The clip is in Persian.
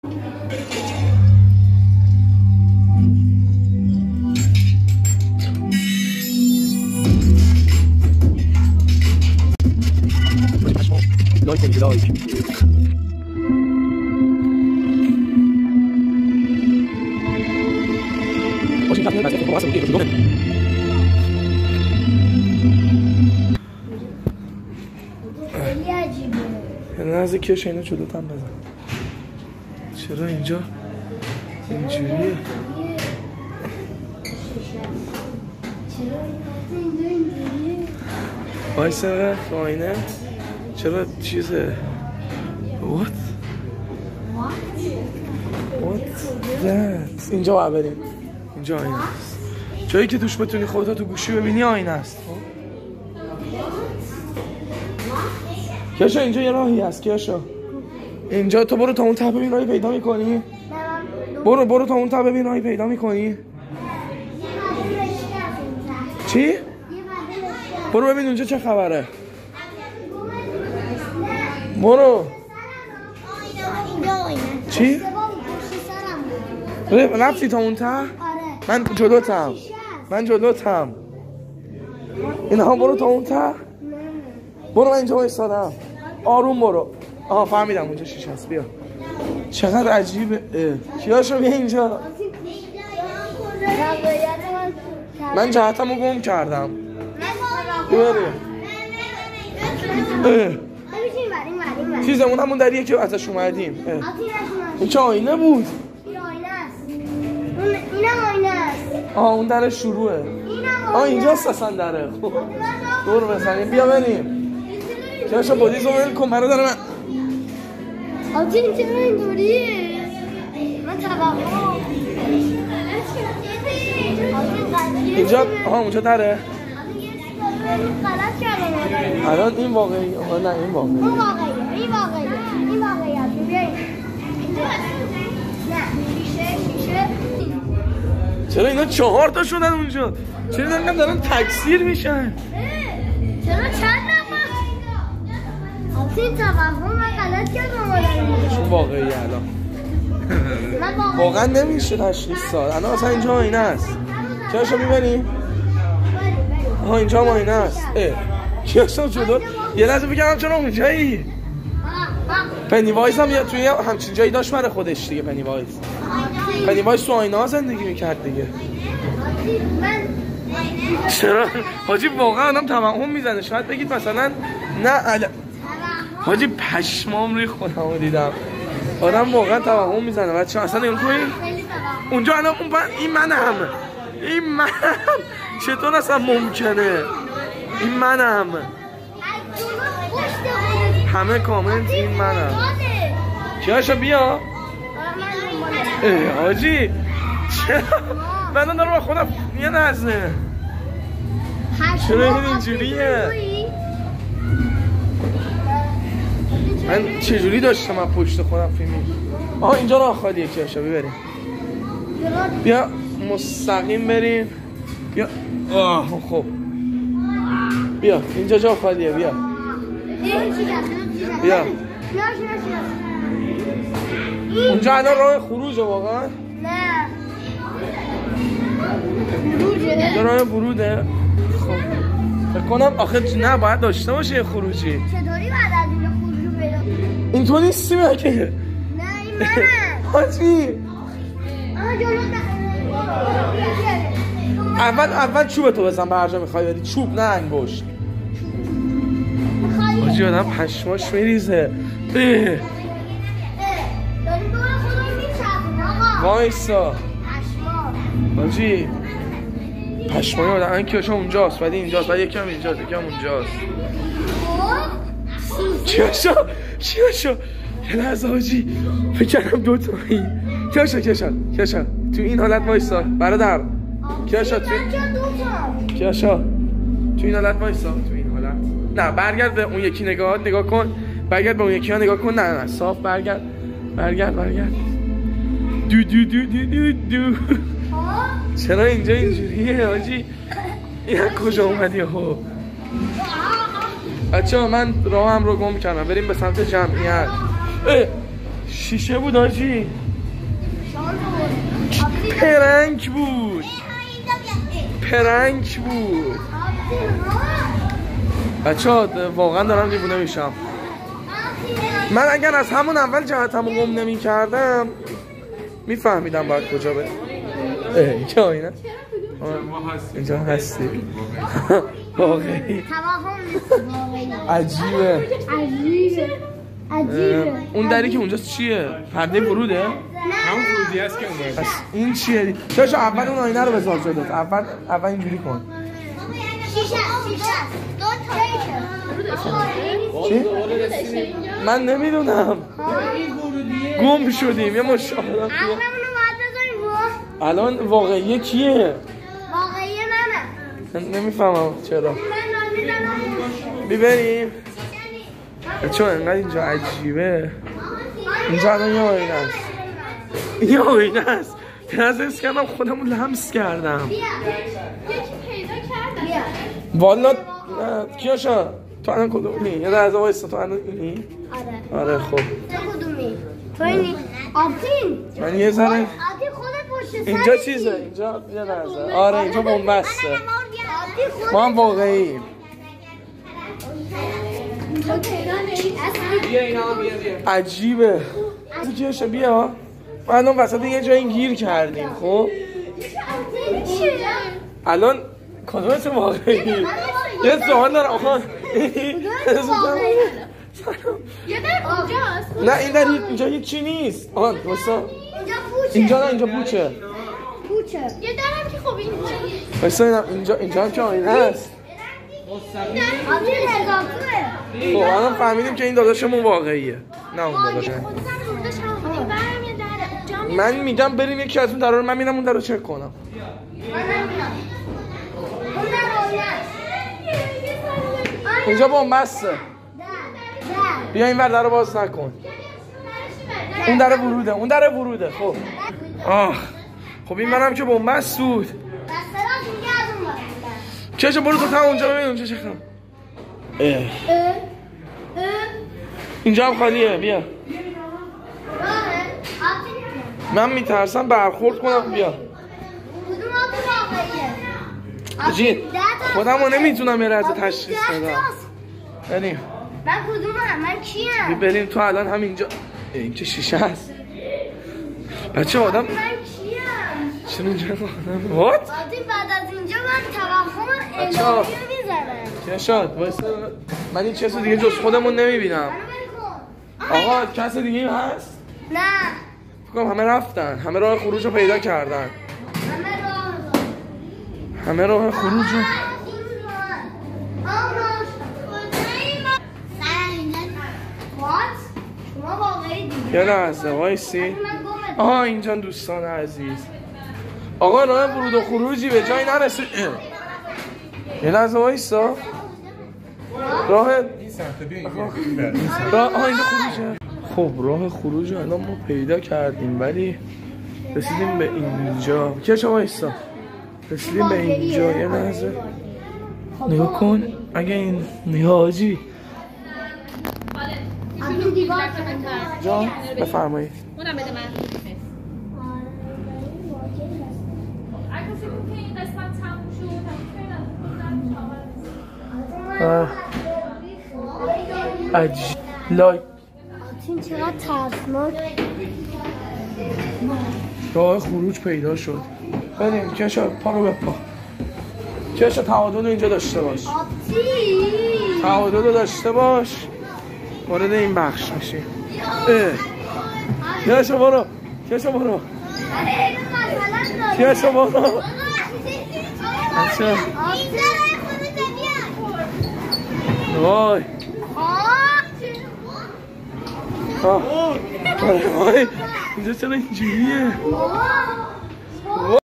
از کش اینو جلوت هم بزن. چرا اینجا اینجوریه؟ وایسه تو آینه. چرا چیزه؟ What that؟ اینجا باید بریم. اینجا آینه است. جایی که توش بتونی خودتا تو گوشی ببینی آینه است. کیاشا اینجا یه راهی هست. کیاشا اینجا تو برو تا اون ته ببین راهی پیدا میکنی. برو تا اون ته ببین راهی پیدا میکنی. چی؟ برو ببین اونجا چه خبره. برو. چی؟ رفتی تا اون ته؟ من جلوتم. اینها برو تا اون ته. برو من اینجا ایستادم. آروم برو. آها فهمیدم اونجا شیشه هست. بیا. چقدر عجیبه. کیاشو بیا اینجا. من جهتمو گم کردم. بریم. چیزمون همون دریه که ازش اومدیم. این چه آینه بود؟ اینم آینه است. اون در شروعه. اینجاست اصلا دره. دور بزنیم. بیا بریم. کیاشا بودیزو ول کن. منو داره من. این چرا اینجوریه؟ من توهم. اینجا اونجا دره. غلط کردم. الان این واقعی. نه این واقعی. این واقعی است. بیایید. نه شیشه. چرا اینا 4 تا شدن اونجا؟ چرا اینقدر دارن تکثیر میشن؟ چرا چند نفر؟ این توهم من غلط کردم. چون واقعی الان واقعا نمیشه تشخیص داد. الان اصلا اینجا آینه است. کیاشا میبریم؟ اینجا آینه است. کیاشا جلو یه لحظه بگم چرا اونجایی؟ پنی وایس هم توی همچین جایی داشت برای خودش دیگه. پنی وایس تو آینه ها زندگی میکرد دیگه. چرا؟ حاجی واقعا آدم توهم میزنه. شاید بگید مثلا نه حاجی پشمام ری خودم رو دیدم. آدم واقعا توهم میزنه. بچه اصلا نگاه کنید اونجا الان این منم. چطور اصلا ممکنه؟ این منم. همه کامنت این منم. کیاشا بیا. حاجی من دارم با خودم یه نزنه. چرا اینجوریه؟ من چجوری داشتم من پشت خودم فیلمی. اینجا راه خالیه. کیاشا ببریم. بیا مستقیم بریم. بیا. خب بیا اینجا جا خالیه. بیا اونجا الان راه خروجه واقعا؟ نه اینجا راه وروده. خب فکر کنم آخه نه باید داشته باشه یه خروجی. چطوری باید از اینجا خروج پیدا کنی؟ این تو نیستی مگه؟ نه این منم. حاجی اول چوبتو بزن به هر جا میخوای بری. چوب نه انگشت. حاجی آدم پشماش میریزه. داری دور خودم میچرخونی آقا. وایسا حاجی پشمای آدم. این کیاشا اونجاست بعد اینجاست بعد یکم اینجاست یکم اونجاست. کیاشا یه لحظه حاجی فکر کردم دوتایی. کیاشا تو این حالت وایسا برادر. کیاشا تو این حالت وایسا. تو این حالت نه برگرد به اون یکی نگاه کن. برگرد به اون یکی ها نگاه کن. نه صاف برگرد. دو چرا اینجا اینجوریه حاجی؟ این کجا اومدی ها؟ بچه ها من راهم رو گم کردم. بریم به سمت جمعیت. شیشه بود آجی. پرنک بود. پرنک بود. بچه‌ها واقعا دارم دیوونه میشم. من اگر از همون اول جهتمو گم نمی کردم میفهمیدم باید کجا برم. اینجا اینا اینجا هستی. واقعی عجیبه. اون دری که اونجاست چیه؟ پرده وروده؟ همون ورودی هست که اونجا. این چیه؟ چرا اول اون آینه رو بذار جلوت. اول اینجوری کن. شیشه دو تا چی؟ من نمیدونم. گم شدیم یه مشاهده. عقلمونو باید بذاریم رو. الان واقعیه کیه؟ واقعی منم. نمیفهمم چرا. من نمیدونم. ببریم. چون انقدر اینجا عجیبه. اینجا الان یه آینه است. یه آینه است. تنظیف کردم خودمون لمس کردم. یکی پیدا کردم. والا کیاشا تو الان کدومی؟ یه لحظه وایسا تو الان اینی؟ آره خب. تو کدومی؟ تو اینی؟ آبتین. من یه ذره آبتین خودت پشت سر. اینجا چیزه اینجا یه لحظه. آره اینجا بنبسته. ما هم واقعی. عجیبه. کیاشا بیا. ما الان وسط یه جایی گیر کردیم خب. الان کدومش واقعی؟ یه سوال دارم آقا. یه در اونجاست. نه این در اینجا هیچی نیست. آها واسا اینجا پوچه. اینجا نه اینجا پوچه. پوچه. یه درم که خب اینجا. واسا اینجا هم که آینه است. آبتین اضافه. خب الان فهمیدیم که این داداشمون واقعیه. نه اون داداشم. من میگم بریم یکی از اون درا رو من میرم اون در رو چک کنم. اینجا بنبسته. بیا این ور در رو باز نکن. اون در وروده. اون در وروده. خب خب این منم که بنبست بود. چشم برو تو تا اونجا ببین اونجا چه خبر. اینجا هم خالیه. بیا من میترسم برخورد کنم. بیا جین خودم رو نمیتونم یه رزه تشخیص بدم. بریم من کدومم؟ من کیم؟ بریم تو الان همینجا. این که شیشه هست بچه آدم. من کیم؟ چرا اینجا آدم وات؟ عادی بعد از اینجا من توهم الهی رو میزنم. چه شد؟ وایسا من این چیزو دیگه جز خودمون نمیبینم. آقا کس دیگه هست؟ نه فکرم همه رفتن. همه راه خروج رو پیدا کردن. همه راه خروج رو یه لحظه وایسی. آها اینجا دوستان عزیز. آقا راه ورود و خروجی به جای نرسید. یه لحظه وایسا. راه اینجا خروجه. خب راه خروج الان ما پیدا کردیم ولی رسیدیم به اینجا. کیش وایسا. رسیدیم به اینجا. یه لحظه نگاه کن. اگه این نیاجی جان بفرمایید. اونم بده من. اگه فکر کنی این قسمت تموم شد عجیب لایک این چقدر ترسناک. راه خروج پیدا شد. بریم کشا پا رو بپا. کشا تعادل اینجا داشته باش. تعادل رو داشته باش. وارد این بخش میشی. کشا برو. کشا برو. کشا برو. اچھا وای وای اینجا چرا اینجوریه؟